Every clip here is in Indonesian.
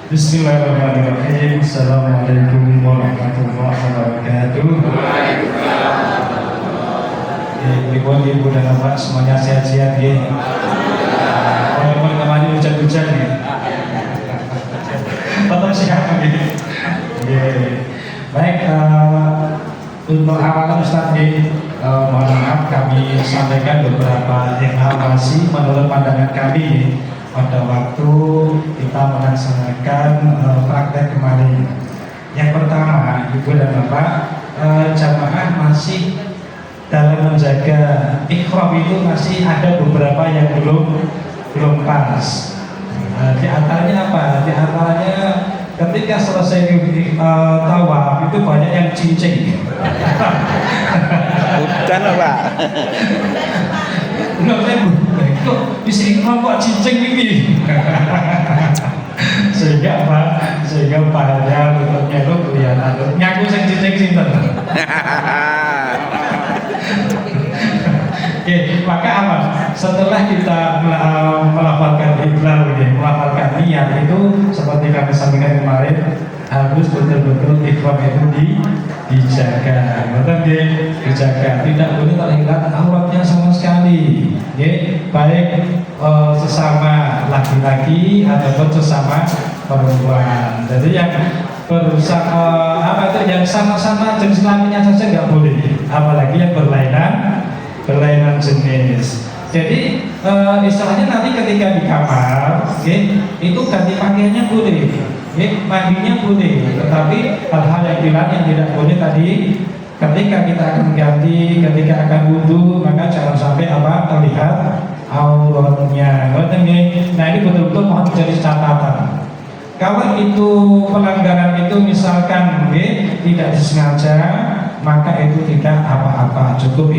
Bismillahirrahmanirrahim. Assalamualaikum warahmatullahi wabarakatuh. Ibu dan bapak semuanya sehat-sehat ya. Walaupun kemarin hujan-hujan ya. Tetap sehat gitu. Baik, untuk awalan Ustaz mohon maaf kami sampaikan beberapa informasi menurut pandangan kami pada waktu kita melaksanakan praktek kemarin. Yang pertama, Ibu dan Bapak, jamaah masih dalam menjaga ikhram itu masih ada beberapa yang belum pas. Di antaranya apa? Di antaranya ketika selesai tawaf itu banyak yang cincin. Bukan Pak. Enggak saya kok bisa ikhram kok cincin ini. Sehingga apa? Sehingga pahalanya lututnya itu kelihatan. Ngaku sing cincin sinten. Oke, maka apa? Setelah kita melafalkan iqrar, melafalkan niat itu seperti kami sampaikan kemarin, harus betul-betul ikhram itu dijaga, betul dijaga, tidak boleh terlihat auratnya sama sekali, baik sesama laki-laki ataupun sesama perempuan. Jadi yang berusaha yang sama-sama jenis kelaminnya saja nggak boleh, apalagi yang berlainan jenis. Jadi istilahnya nanti ketika di kamar, itu ganti pakaiannya boleh, mandinya boleh, tetapi hal-hal yang dilarang yang tidak boleh tadi ketika kita akan ganti, ketika akan wudhu, maka jangan sampai terlihat auratnya. Nah ini betul-betul mohon menjadi catatan. Kalau itu pelanggaran itu misalkan tidak disengaja, maka itu tidak apa-apa, cukup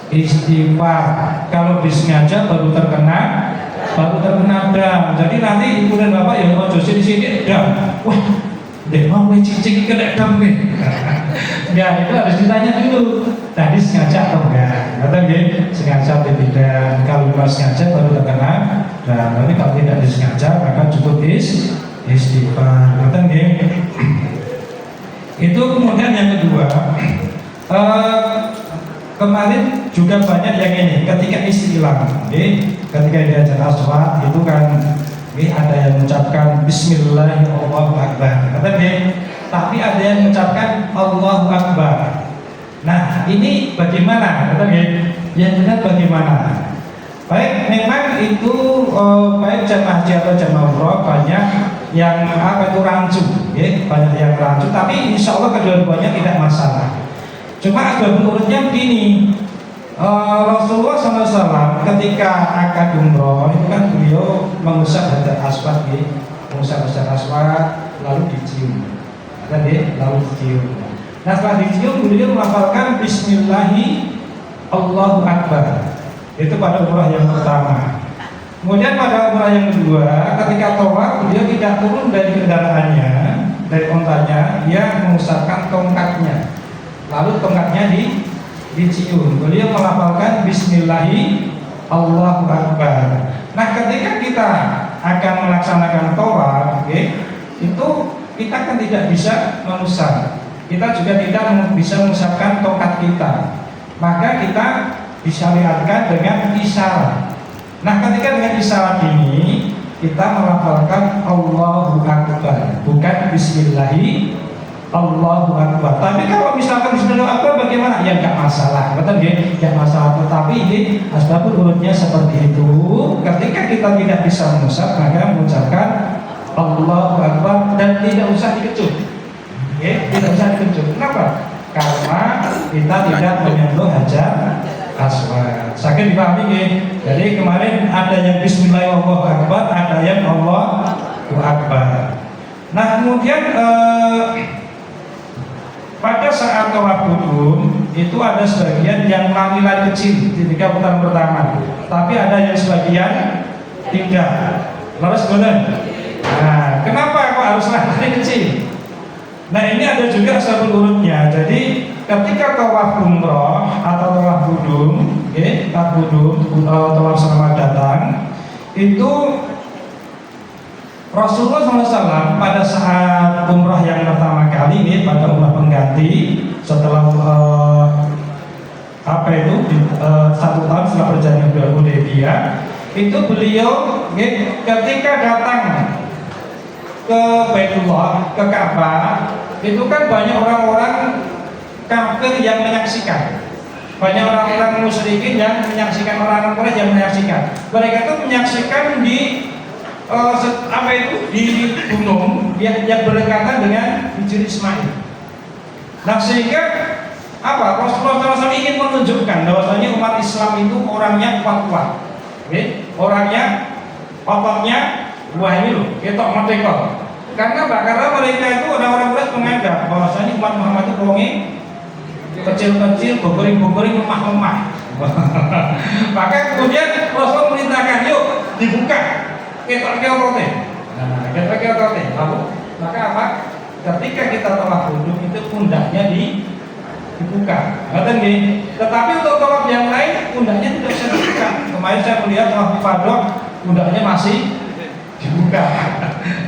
istighfar. Kalau disengaja baru terkena dam. Jadi nanti ibu dan bapak yang mau josi di sini dam. Wah, dek mau cicing kena dam nih. Enggak, itu harus ditanya dulu. Tadi sengaja atau enggak? Kata sengaja atau tidak. Kalau sengaja baru terkena dam. Tapi kalau tidak disengaja maka cukup istighfar. Kata itu. Kemudian yang kedua, kemarin juga banyak yang ini ketika istilah, ketika di Hajar Aswad itu kan ada yang mengucapkan Bismillahirrahmanirrahim, tapi ada yang mengucapkan Allahu Akbar. Nah ini bagaimana? Yang benar bagaimana? Baik, memang itu baik jamaah haji atau jamaah umroh banyak yang rancu, banyak yang rancu, tapi insya Allah kedua-duanya tidak masalah. Cuma ada menurutnya begini, Rasulullah SAW ketika akan umroh itu kan beliau mengusap Hajar Aswad, mengusap Hajar Aswad lalu dicium, lalu dicium. Nah setelah dicium beliau melafalkan Bismillahi Allahu Akbar. Itu pada umrah yang pertama. Kemudian pada umrah yang kedua, ketika tawaf beliau tidak turun dari kendaraannya, dari ontanya, dia mengusapkan tongkatnya. Lalu tongkatnya dicium. Beliau melafalkan Bismillahi Allahu Akbar. Nah ketika kita akan melaksanakan tawaf, itu kita kan tidak bisa mengusap. Kita juga tidak bisa mengusapkan tongkat kita. Maka kita disyariatkan dengan isyarat. Nah ketika dengan isyarat ini kita melafalkan Allahu Akbar, bukan Bismillahi Allahu Akbar. Tapi kalau misalkan Bismillah Akbar bagaimana? Ya enggak masalah, betul enggak masalah. Tetapi ini asbabul urutnya seperti itu. Ketika kita tidak bisa mengusap, maka mengucapkan Allahu Akbar dan tidak usah dikecut. Tidak usah dikecut. Kenapa? Karena kita tidak menyentuh Hajar Aswad. Sakit dipahami Jadi kemarin ada yang Bismillahirrahmanirrahim, ada yang Allahu Akbar. Nah kemudian pada saat tawaf qudum itu ada sebagian yang lari-lari kecil di 3 putaran pertama, tapi ada yang sebagian tidak. Lalu benar. Nah, kenapa kok harus lari kecil? Nah ini ada juga asbabul urutnya. Jadi ketika tawaf umroh atau tawaf qudum, tawaf selamat datang itu Rasulullah SAW pada saat umrah yang pertama kali ini, pada umrah pengganti setelah satu tahun setelah perjanjian Hudaybiyah, itu beliau ketika datang ke Baitullah, ke Ka'bah, itu kan banyak orang-orang kafir yang menyaksikan, banyak orang-orang musyrikin yang menyaksikan, orang-orang Quraisy yang menyaksikan. Mereka itu menyaksikan di di gunung yang berdekatan dengan Hijr Ismail. Nah, sehingga Rasulullah SAW ingin menunjukkan bahwasanya umat Islam itu orangnya kuat-kuat, orangnya ototnya wah ini loh, ketok merdeka. Karena mereka itu orang-orang Quraisy menganggap bahwasanya umat Muhammad itu orangnya kecil-kecil, bogoring-bogoring, lemah-lemah. Maka kemudian Rasul merintahkan, yuk dibuka ketok-ketok otote. Nah, ketok-ketok otote. Lalu maka ketika kita tawaf kudum itu pundaknya dibuka. Tetapi untuk tawaf yang lain pundaknya tidak bisa dibuka. Kemarin saya melihat tawaf ifadah pundaknya masih dibuka.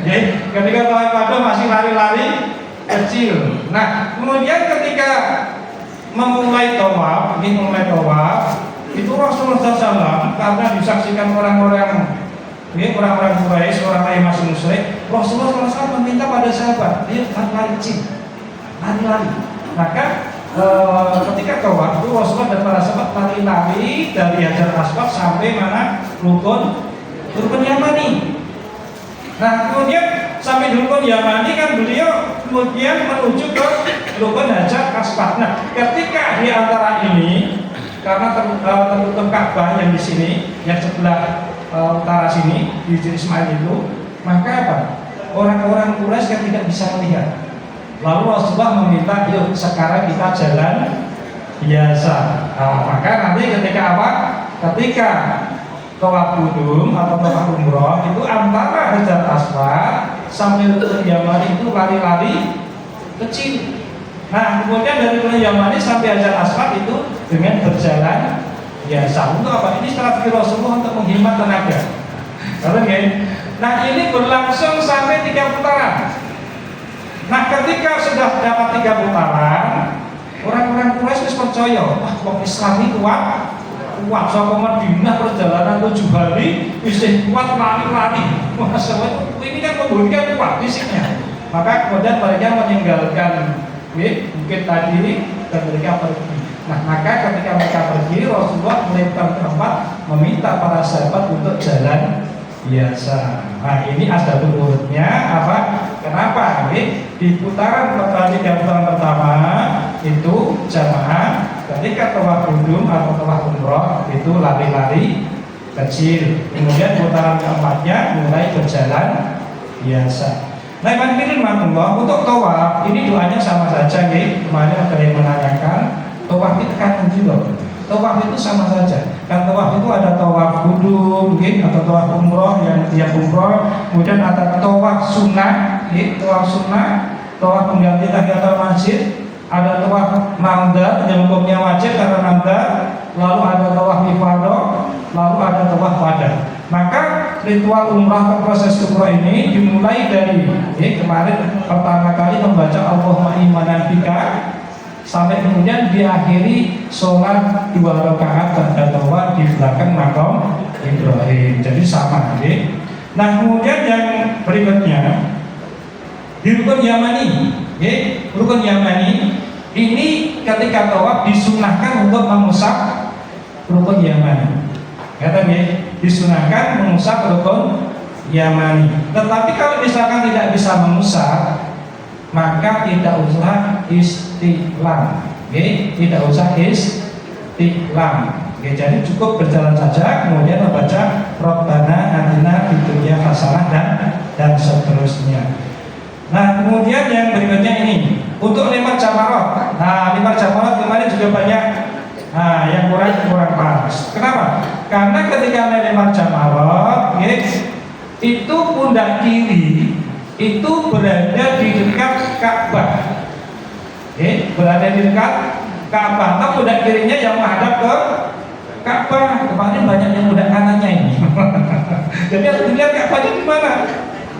Jadi ketika tawaf ifadah masih lari-lari kecil. Nah, kemudian ketika memulai tawaf itu Rasulullah SAW karena disaksikan orang-orang Quraisy, orang lain masih musyrik, Rasulullah SAW meminta pada sahabat, dia lari-lari. Maka ketika tawaf itu Rasulullah dan para sahabat lari-lari dari Hajar Aswad sampai mana? Rukun Yamani. Nah, kemudian sampai rukun Yamani kan beliau kemudian menuju ke rukun Hajar Aswad. Nah, ketika di antara ini karena tertutup Ka'bah yang di sini, yang sebelah utara sini di Hijr Ismail itu, maka orang-orang Quraisy kan tidak bisa melihat. Lalu Rasulullah meminta, yuk sekarang kita jalan biasa. Maka nanti ketika tawaf kudum atau tawaf umroh itu antara Hajar Aswad sampai rukun Yamani itu lari-lari kecil. Nah, kemudian dari rukun Yamani sampai Hajar Aswad itu dengan berjalan biasa. Untuk apa? Ini strategi Rasulullah untuk menghemat tenaga. Nah, ini berlangsung sampai 3 putaran. Nah, ketika sudah dapat 3 putaran, orang-orang Quraisy percaya, wah, kok Islam ini kuat. Sampai Madinah perjalanan 7 hari, bisa kuat lari-lari. Wah, ini kan membuktikan kuat fisiknya. Maka kemudian mereka meninggalkan bukit tadi dan mereka pergi. Nah, maka ketika mereka pergi, Rasulullah melempar tempat meminta para sahabat untuk jalan biasa. Nah, ini asbabul wurudnya kenapa? Di putaran pertama itu jamaah, ketika tawaf kudum atau tawaf umroh itu lari-lari kecil. Kemudian putaran keempatnya mulai berjalan biasa. Nah, Allah untuk tawaf ini doanya sama saja. Kemarin ada yang menanyakan, tawaf itu kan juga. Tawaf itu sama saja. Kan tawaf itu ada tawaf kudum, atau tawaf umroh yang tiap umroh. Kemudian ada tawaf sunnah, tawaf pengganti tahiyatul masjid. Ada tawaf nanda yang hukumnya wajib karena nanda. Lalu ada tawaf ifadah, lalu ada tawaf wada. Maka ritual umrah atau proses umrah ini dimulai dari kemarin pertama kali membaca Allahumma imanan bika, sampai kemudian diakhiri sholat 2 rakaat dan tawaf di belakang makam Ibrahim. Jadi sama. Nah, kemudian yang berikutnya di rukun Yamani. Rukun Yamani ini ketika tawaf disunahkan untuk mengusap rukun Yamani. Disunahkan mengusap rukun Yamani. Tetapi kalau misalkan tidak bisa mengusap, maka tidak usah istiqlam. Tidak usah istiqlam. Jadi cukup berjalan saja, kemudian membaca Rabbana atina fid dunya hasanah dan seterusnya. Nah, kemudian yang berikutnya ini untuk lempar jamarat. Nah, lempar jamarat kemarin juga banyak yang kurang pas. Kenapa? Karena ketika melempar jamarat, itu pundak kiri itu berada di dekat Ka'bah. Berada di dekat Ka'bah. Atau pundak kirinya yang menghadap ke Ka'bah. Kemarin banyak yang pundak kanannya ini. Jadi harus dilihat Ka'bahnya di mana.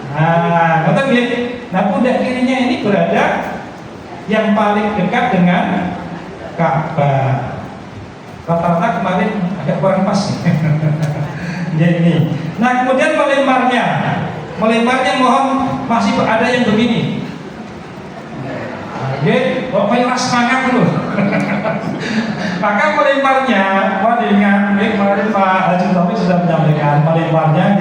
Nah, kata dia. Nah, pundak kirinya ini berada yang paling dekat dengan Ka'bah. Rata-rata kemarin agak kurang pas nih. Jadi, nah kemudian melemparnya mohon masih ada yang begini. Oke, pokoknya semangat dulu. Maka melemparnya, diingat, kemarin Pak Haji Taufik sudah menyampaikan melemparnya,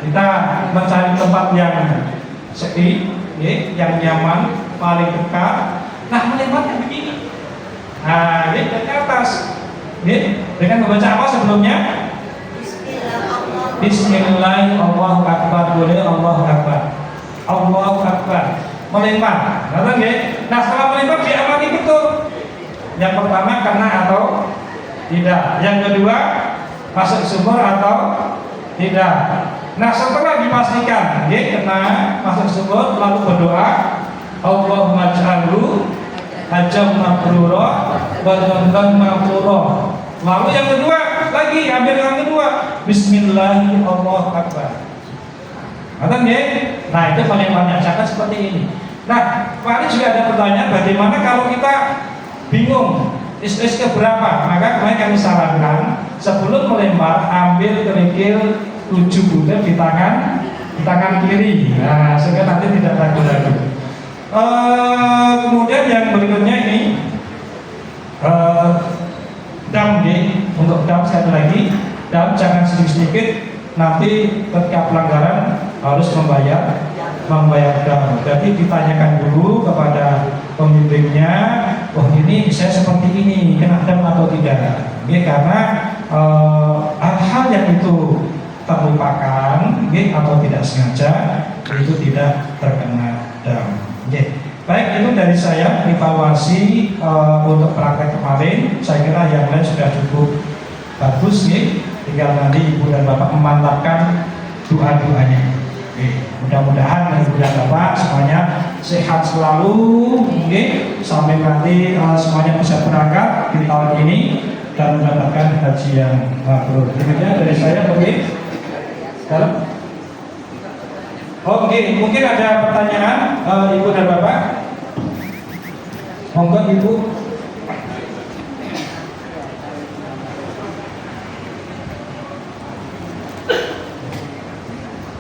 kita mencari tempat yang sepi, yang nyaman, paling dekat. Nah, melemparnya begini. Nah, ke atas. Dengan membaca apa sebelumnya? Bismillahirrahmanirrahim. Allahu Akbar. Boleh Allahu Akbar. Allahu Akbar. Melempar. Nah, setelah melempar diamati betul. Yang pertama kena atau tidak. Yang kedua masuk sumur atau tidak. Nah, setelah dipastikan kena masuk sumur, lalu berdoa, Allahumma ja'alhu hajjam mabrura wa dzamban maghfura. Lalu yang kedua lagi, ambil yang kedua, Bismillahirrahmanirrahim. Nah, itu paling banyak catat seperti ini. Nah, kemarin juga ada pertanyaan bagaimana kalau kita bingung is keberapa. Maka kemarin kami sarankan sebelum melempar ambil kerikil 7 butir di tangan kiri. Nah, sehingga nanti tidak ragu-ragu. Kemudian yang berikutnya ini dam, untuk dam sekali lagi, dam jangan sedikit-sedikit, nanti ketika pelanggaran harus membayar dam. Jadi ditanyakan dulu kepada pembimbingnya, oh ini saya seperti ini, kena dam atau tidak. Karena hal-hal yang itu terlupakan atau tidak sengaja itu tidak terkena dam. Baik, itu dari saya evaluasi untuk praktek kemarin. Saya kira yang lain sudah cukup bagus, tinggal nanti Ibu dan Bapak memantapkan doa-doanya. Mudah-mudahan Ibu dan Bapak semuanya sehat selalu, sampai nanti semuanya bisa berangkat di tahun ini dan mendapatkan haji yang mabrur. Demikian dari saya, Oke, mungkin ada pertanyaan Ibu dan Bapak. Monggo Ibu.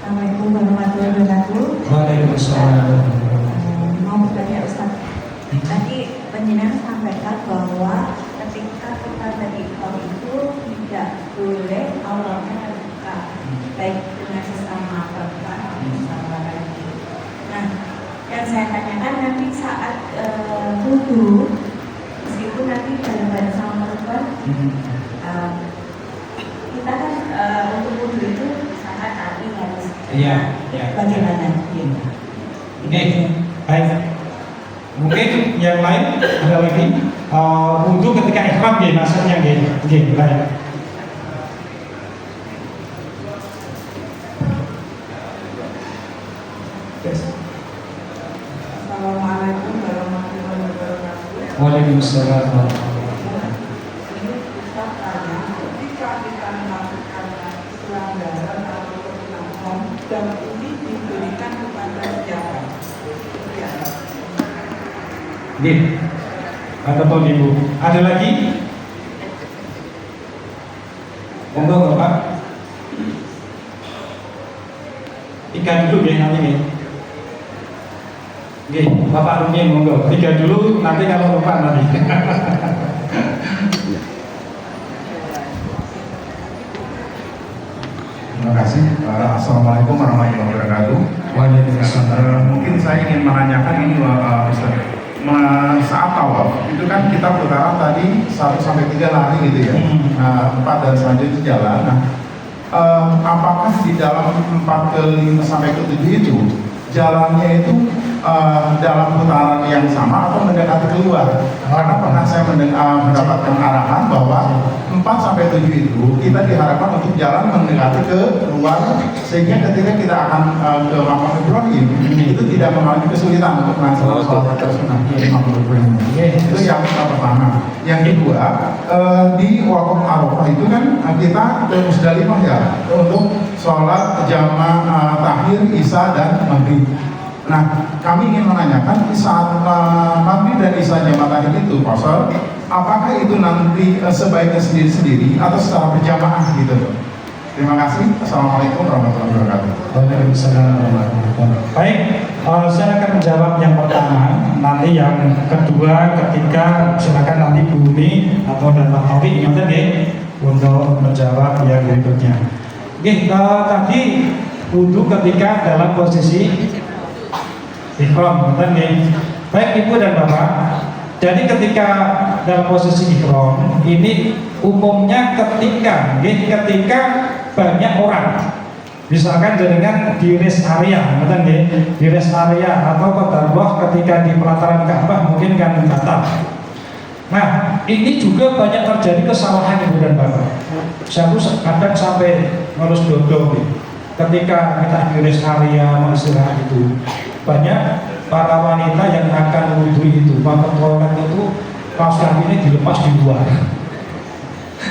Assalamualaikum warahmatullahi wabarakatuh. Waalaikumsalam. Mau bertanya Ustaz. Tadi penjelasan sampaikan bahwa ketika kita berikhram itu tidak boleh awalnya terbuka, baik dengan sesama perempuan atau sesama laki. Nah, yang saya tanyakan nanti saat wudu, meskipun nanti bareng-bareng sama perempuan, kita kan untuk wudu itu sangat hati harus. Iya. Bagaimana? Oke, baik. Mungkin yang lain ada lagi wudu ketika ihram maksudnya baik. Assalamualaikum warahmatullahi wabarakatuh. Waalaikumsalam. Ketika kita melakukan pelanggaran atau pelanggaran dan ini diberikan kepada siapa? Atau Ibu. Ada lagi? Monggo Bapak. Ikan dulu nanti Bapak Rumi monggo. 3 dulu, nanti kalau lupa nanti. Terima kasih. Assalamualaikum warahmatullahi wabarakatuh. Waalaikumsalam. Mungkin saya ingin menanyakan ini Ustaz. Saat tawaf itu kan kita berharap tadi 1 sampai 3 lari gitu ya. 4 dan selanjutnya jalan. Nah, apakah di dalam 4 ke 5 sampai ke 7 itu jalannya itu dalam putaran yang sama atau mendekati keluar. Karena pernah saya mendapatkan arahan bahwa 4 sampai 7 itu kita diharapkan untuk jalan mendekati ke luar, sehingga ketika kita akan ke Maqam Ibrahim itu tidak mengalami kesulitan untuk melaksanakan sholat sunnah di Maqam Ibrahim. Itu yang pertama. Yang kedua, di Waqaf Arafah itu kan kita ke Musdalifah ya untuk sholat jamaah takhir, isya dan maghrib. Nah, kami ingin menanyakan saat maghrib dan isya jamaah takhir itu pasal, apakah itu nanti sebaiknya sendiri-sendiri atau secara berjamaah gitu? Terima kasih. Assalamualaikum warahmatullahi wabarakatuh. Waalaikumsalam warahmatullahi wabarakatuh. Baik, saya akan menjawab yang pertama. Nanti yang kedua ketika silakan nanti Bu Umi atau dan Pak Taufik ingat ya untuk menjawab yang berikutnya. Oke, tadi wudhu ketika dalam posisi ihram, betul nih. Baik Ibu dan Bapak, jadi ketika dalam posisi ihram ini umumnya ketika banyak orang, misalkan jaringan di rest area, betul nih, di rest area atau kodarullah ketika di pelataran Ka'bah mungkin kan batal. Nah, ini juga banyak terjadi kesalahan Ibu dan Bapak. Saya kadang sampai ngurus dodol ketika kita di rest area istirahat itu banyak para wanita yang akan wudhu itu maka toilet itu kaos kakinya dilepas di luar.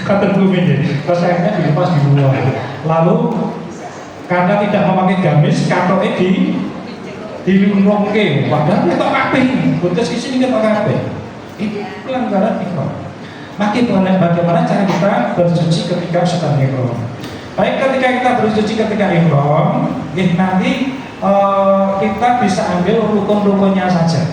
Kata Bu Mini, kaos kakinya dilepas di luar. Lalu karena tidak memakai gamis, kantoknya dilunongke. Padahal kita kabeh, buntes di sini kita kabeh. Itu pelanggaran ihram. Bagaimana cara kita bersuci ketika sedang ihram? Baik, ketika kita bersuci ketika ihram, nanti kita bisa ambil rukun-rukunnya saja,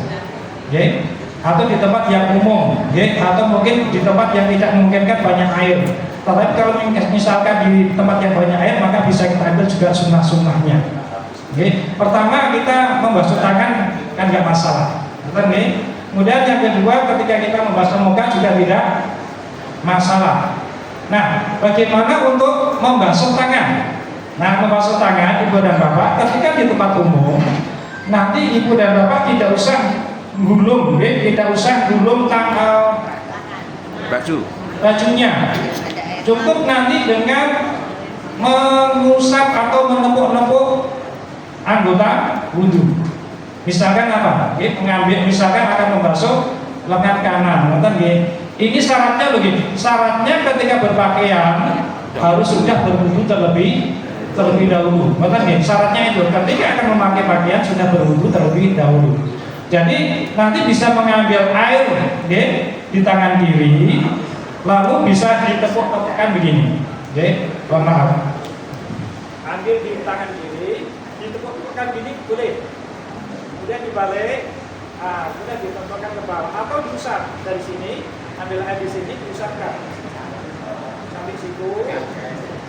atau di tempat yang umum, atau mungkin di tempat yang tidak memungkinkan banyak air. Tetapi kalau misalkan di tempat yang banyak air, maka bisa kita ambil juga sunnah-sunnahnya. Pertama kita membasuh tangan kan nggak masalah, betul nih. Kemudian yang kedua ketika kita membasuh muka juga tidak masalah. Nah, bagaimana untuk membasuh tangan? Nah, membasuh tangan Ibu dan Bapak ketika di tempat umum, nanti Ibu dan Bapak tidak usah gulung, tidak usah gulung bajunya. Cukup nanti dengan mengusap atau menepuk-nepuk anggota wudhu. Misalkan apa? Mengambil, misalkan akan membasuh lengan kanan, ini syaratnya begini. Syaratnya ketika berpakaian harus sudah berwudhu terlebih dahulu. Syaratnya itu ketika akan memakai pakaian sudah berwudhu terlebih dahulu. Jadi nanti bisa mengambil air di tangan kiri, lalu bisa ditepuk-tepukkan begini. Maaf. Ambil di tangan kiri, ditepuk-tepukkan begini boleh. Kemudian dibalik, kemudian ditepukkan ke bawah atau diusap dari sini, ambil air di sini, diusapkan sampai situ.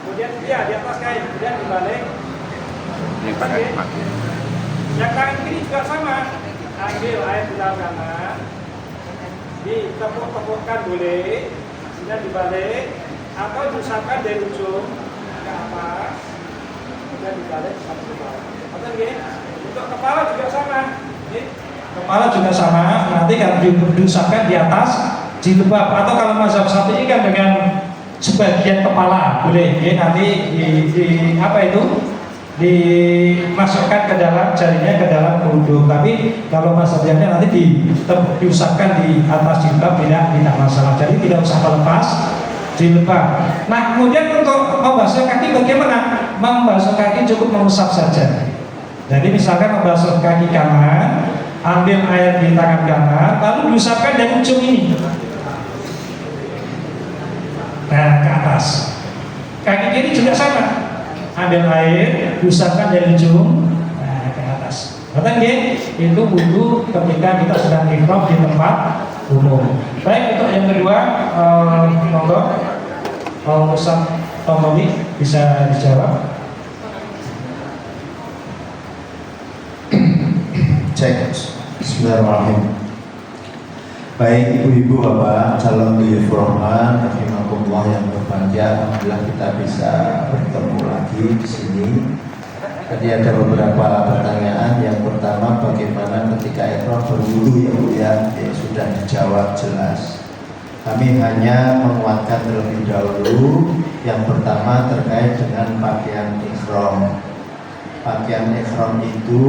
Kemudian di atas kain, kemudian dibalik. Yang tangan kiri juga sama, ambil air di tangan kanan, ditepuk-tepukkan boleh, kemudian dibalik atau diusapkan dari ujung ke atas, kemudian dibalik sampai ke bawah. Untuk kepala juga sama. Kepala juga sama, nanti kalau diusapkan di atas jilbab atau kalau mazhab Syafi'i kan dengan sebagian kepala boleh, nanti dimasukkan ke dalam jarinya ke dalam kerudung. Tapi kalau mazhabnya nanti diusapkan di atas jilbab tidak masalah. Jadi tidak usah melepas jilbab. Nah, kemudian untuk membasuh kaki bagaimana? Membasuh kaki cukup mengusap saja. Jadi misalkan membasuh kaki kanan, ambil air di tangan kanan, lalu diusapkan dari ujung ini. Nah, ke atas. Kaki kiri juga sama. Ambil air, diusapkan dari ujung ke atas. Betul ya? Itu wudhu ketika kita sedang ihram di tempat umum. Baik, untuk yang kedua, monggo Ustaz Tomoli bisa dijawab. Cek. Bismillahirrahmanirrahim. Baik ibu-ibu, bapak, calon beliau Rahman, rahimakumullah yang berbahagia, alhamdulillah kita bisa bertemu lagi di sini Tadi ada beberapa pertanyaan. Yang pertama, bagaimana ketika ihram berwudu ya Bu ya? Sudah dijawab jelas. Kami hanya menguatkan terlebih dahulu. Yang pertama terkait dengan pakaian ihram. Pakaian ihram itu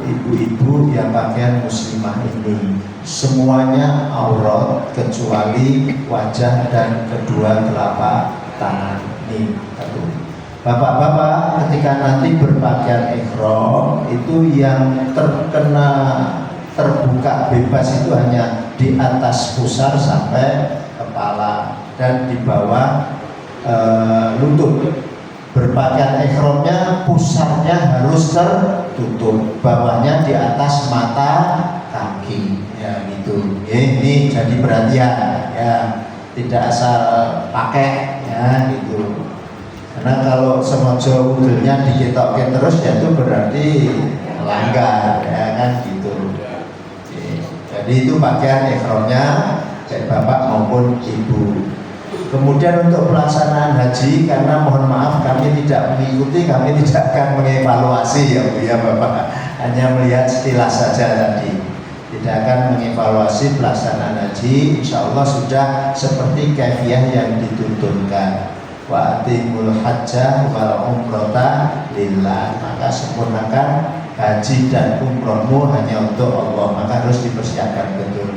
ibu-ibu yang pakaian muslimah ini semuanya aurat kecuali wajah dan kedua telapak tangan. Ini satu. Bapak-bapak ketika nanti berpakaian ihram itu yang terbuka bebas itu hanya di atas pusar sampai kepala dan di bawah lutut. Berpakaian ihramnya pusarnya harus tertutup, bawahnya di atas mata kaki ya gitu. Ini jadi perhatian ya, tidak asal pakai ya gitu. Karena kalau semojo udelnya diketokin terus ya itu berarti melanggar ya kan gitu. Jadi itu pakaian ihramnya baik bapak maupun ibu. Kemudian untuk pelaksanaan haji, karena mohon maaf kami tidak mengikuti, kami tidak akan mengevaluasi ya Bu ya Bapak, hanya melihat sekilas saja tadi, tidak akan mengevaluasi pelaksanaan haji. Insya Allah sudah seperti kaifiah yang dituntunkan. Wa atimul hajjah wal umrata lillah, maka sempurnakan haji dan umrohmu hanya untuk Allah, maka harus dipersiapkan betul.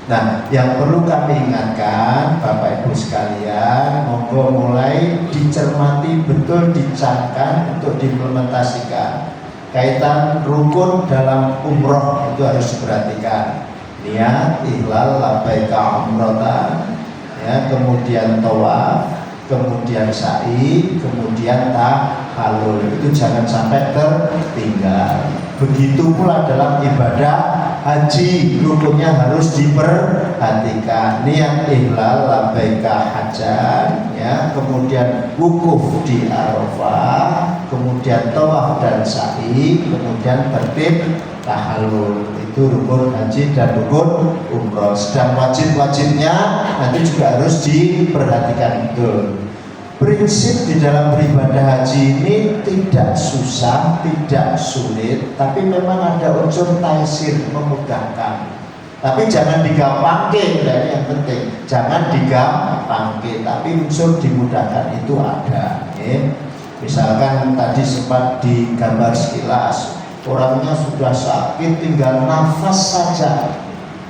Nah, yang perlu kami ingatkan Bapak Ibu sekalian, monggo mulai dicermati betul, dicamkan untuk diimplementasikan. Kaitan rukun dalam umroh itu harus diperhatikan. Niat, ihlal, labbaika umratan, ya, kemudian tawaf, kemudian sa'i, kemudian tahallul. Itu jangan sampai tertinggal. Begitu pula dalam ibadah haji, rukunnya harus diperhatikan. Niat ihlal labbaika hajjan ya, kemudian wukuf di Arafah, kemudian tawaf dan sa'i, kemudian tertib tahallul. Itu rukun haji dan rukun umroh. Sedang wajib-wajibnya nanti juga harus diperhatikan betul. Prinsip di dalam beribadah haji ini tidak susah, tidak sulit, tapi memang ada unsur taisir, memudahkan. Tapi jangan digampangke, yang penting jangan digampangke, tapi unsur dimudahkan itu ada. Ya. Misalkan tadi sempat digambar sekilas, orangnya sudah sakit, tinggal nafas saja.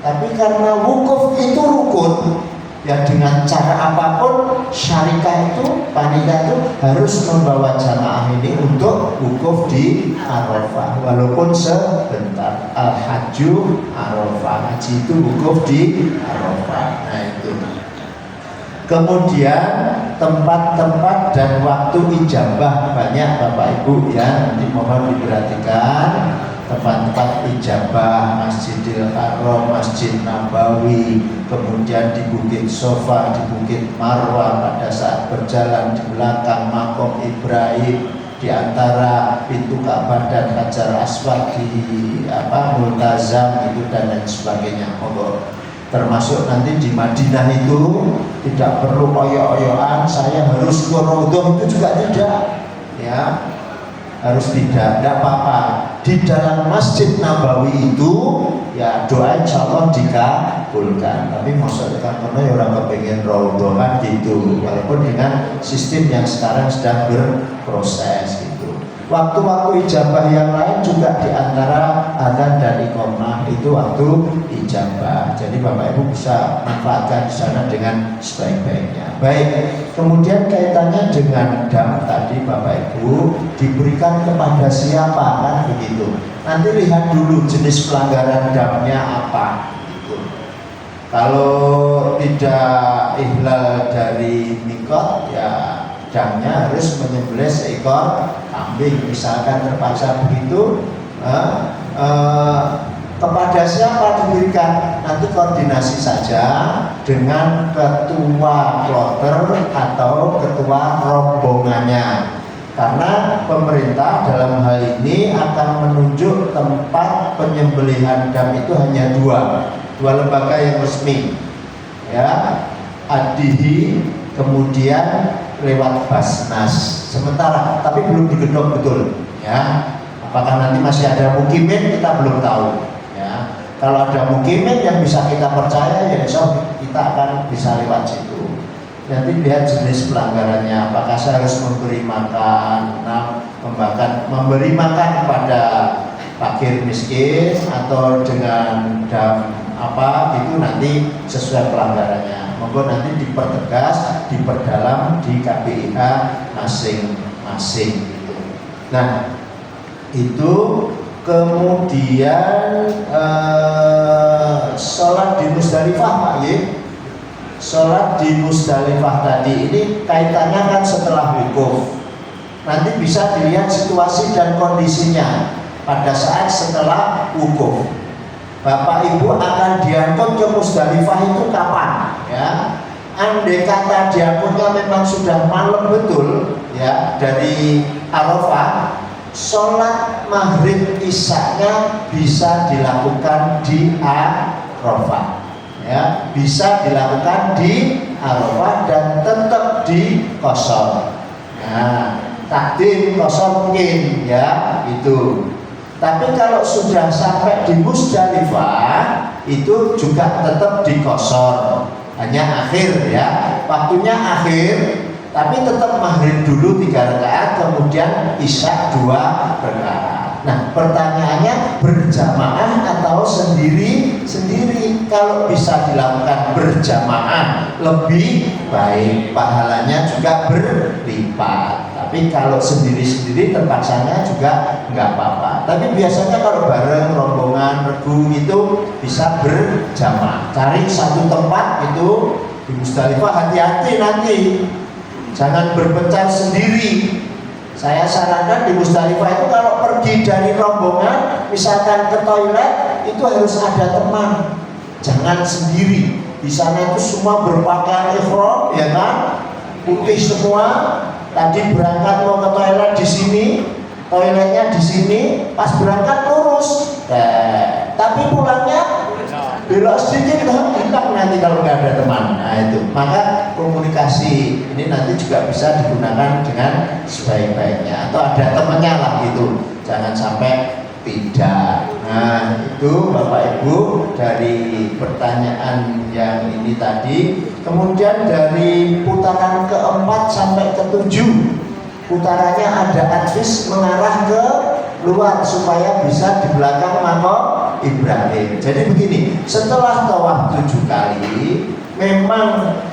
Tapi karena wukuf itu rukun, ya dengan cara apapun syarikah itu, panitia itu harus membawa jamaah ini untuk wukuf di Arafah walaupun sebentar. Al-hajju Arafah, haji itu wukuf di Arafah. Nah itu. Kemudian tempat-tempat dan waktu ijabah banyak Bapak Ibu ya, nanti mohon diperhatikan. Tempat-tempat ijabah Masjidil Haram, Masjid Nabawi, kemudian di Bukit Sofa, di Bukit Marwah pada saat berjalan di belakang Makom Ibrahim, di antara pintu Ka'bah dan Hajar Aswad di Multazam itu dan lain sebagainya. Termasuk nanti di Madinah itu tidak perlu oyok-oyokan saya harus ke Raudhah, itu juga tidak ya, harus tidak apa-apa. Di dalam Masjid Nabawi itu ya doa insya Allah dikabulkan. Tapi maksudnya kan karena orang kepengen Raudhah kan gitu, walaupun dengan sistem yang sekarang sedang berproses gitu. Waktu-waktu ijabah yang lain juga diantara adzan dan iqamah itu waktu ijabah. Jadi Bapak Ibu bisa manfaatkan di sana dengan sebaik-baiknya. Baik, kemudian kaitannya dengan dam tadi Bapak Ibu diberikan kepada siapa kan begitu. Nanti lihat dulu jenis pelanggaran damnya apa. Gitu. Kalau tidak ihlal dari mikot ya damnya harus menyembelih seekor kambing, misalkan terpaksa begitu. Kepada siapa diberikan? Nanti koordinasi saja dengan ketua kloter atau ketua rombongannya. Karena pemerintah dalam hal ini akan menunjuk tempat penyembelihan dam itu hanya dua lembaga yang resmi, ya, Adihi, kemudian lewat Basnas sementara, tapi belum digedok betul, ya. Apakah nanti masih ada mukimin, kita belum tahu ya. Kalau ada mukimin yang bisa kita percaya, ya insya Allah kita akan bisa lewat situ. Nanti lihat jenis pelanggarannya, apakah saya harus memberi makan, memberi makan kepada fakir miskin atau dengan apa itu nanti sesuai pelanggarannya. Monggo nanti dipertegas, diperdalam di KPIH masing-masing gitu. Nah, itu kemudian sholat di Musdalifah Pak Ye. Sholat di Musdalifah tadi ini kaitannya kan setelah wukuf. Nanti bisa dilihat situasi dan kondisinya pada saat setelah wukuf. Bapak Ibu akan diangkut ke Musdalifah itu kapan? Ya, andai kata diangkutnya memang sudah malam betul, ya dari Arafah, sholat maghrib isya-nya bisa dilakukan di Arafah. Ya, bisa dilakukan di Arafah dan tetap di qashar. Nah, takdim qashar mungkin ya itu. Tapi kalau sudah sampai di Musdalifah itu juga tetap di qashar. Hanya akhir ya, waktunya akhir, tapi tetap maghrib dulu 3 rakaat, kemudian isya 2 rakaat. Nah, pertanyaannya berjamaah atau sendiri-sendiri? Kalau bisa dilakukan berjamaah lebih baik, pahalanya juga berlipat. Tapi kalau sendiri-sendiri terpaksanya juga nggak apa-apa. Tapi biasanya kalau bareng rombongan regu itu bisa berjamaah. Cari satu tempat itu di Musdalifah, hati-hati nanti, jangan berpencar sendiri. Saya sarankan di Musdalifah itu kalau pergi dari rombongan, misalkan ke toilet, itu harus ada teman, jangan sendiri. Di sana itu semua berpakaian ihram, ya kan, putih semua. Tadi berangkat mau ke toilet di sini, toiletnya di sini, pas berangkat lurus, tapi pulangnya belok sedikit, hilang nanti kalau nggak ada teman. Nah itu, maka komunikasi ini nanti juga bisa digunakan dengan sebaik-baiknya, atau ada temannya lah gitu, jangan sampai tidak. Nah itu Bapak Ibu dari pertanyaan yang ini tadi. Kemudian dari putaran keempat sampai ketujuh, putarannya ada advis mengarah ke luar supaya bisa di belakang maqam Ibrahim. Jadi begini, setelah tawaf 7 kali memang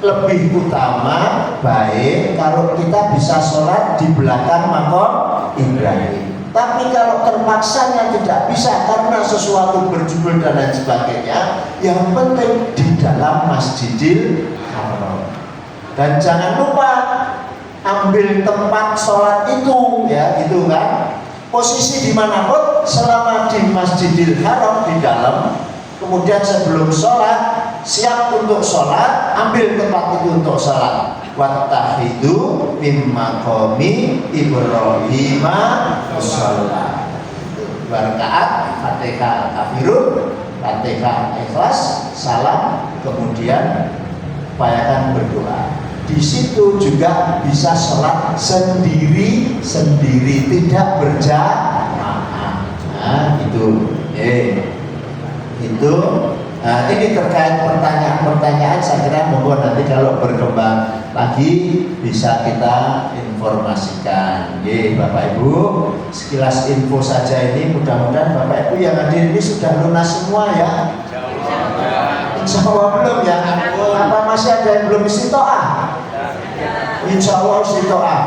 lebih utama baik kalau kita bisa sholat di belakang maqam Ibrahim. Tapi kalau terpaksanya tidak bisa karena sesuatu berjubel dan lain sebagainya, yang penting di dalam Masjidil Haram. Dan jangan lupa ambil tempat sholat itu, ya gitu kan. Posisi dimanapun selama di Masjidil Haram di dalam, kemudian sebelum sholat siap untuk sholat, ambil tempat itu untuk sholat. Wattakhidhu min maqami Ibrahim musalla. 2 rakaat, Fatihah kafirun, Fatihah ikhlas, salam, kemudian upayakan berdoa. Di situ juga bisa sholat sendiri-sendiri, tidak berjamaah. Nah, itu. Itu. Nah, ini terkait pertanyaan-pertanyaan, saya kira monggo nanti kalau berkembang lagi bisa kita informasikan. Bapak Ibu, sekilas info saja ini, mudah-mudahan Bapak Ibu yang hadir ini sudah lunas semua ya. Insya Allah belum ya. Apa masih ada yang belum istiqoah? Insya Allah istiqoah.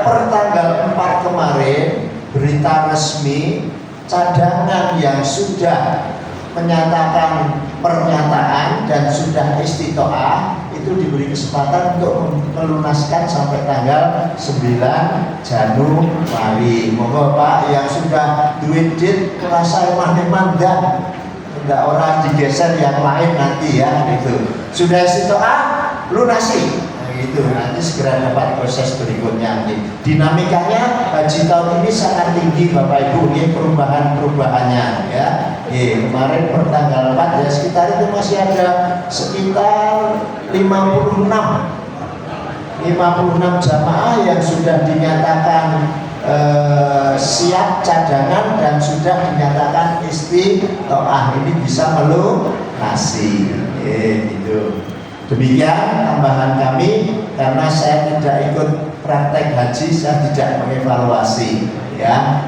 Per tanggal 4 kemarin berita resmi cadangan yang sudah menyatakan pernyataan dan sudah istiqoah itu diberi kesempatan untuk melunaskan sampai tanggal 9 Januari. Monggo Pak yang sudah duit kerasa mandan, enggak orang digeser yang lain nanti ya gitu. Sudah istiqoah lunasi. Itu nanti segera dapat proses berikutnya. Dinamikanya haji tahun ini sangat tinggi Bapak Ibu, ini perubahannya ya. Kemarin per tanggal 4 ya sekitar itu masih ada sekitar 56 jamaah yang sudah dinyatakan siap siap cadangan dan sudah dinyatakan istiqtoah, ini bisa melunasi. Gitu. Demikian tambahan kami, karena saya tidak ikut praktek haji, saya tidak mengevaluasi ya.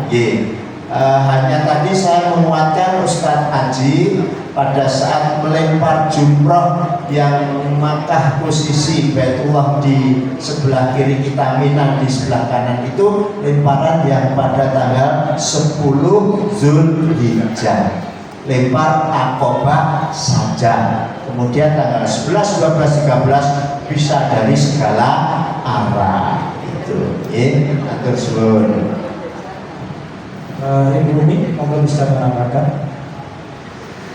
Hanya tadi saya menguatkan Ustadz Haji pada saat melempar jumroh yang Makkah posisi Baitullah di sebelah kiri kita, Mina di sebelah kanan, itu lemparan yang pada tanggal 10 Zulhijjah, lempar akobah saja. Kemudian tanggal 11, 12, 13 bisa dari segala arah. Itu atur suwun. Ibu Umi, monggo bisa menambahkan.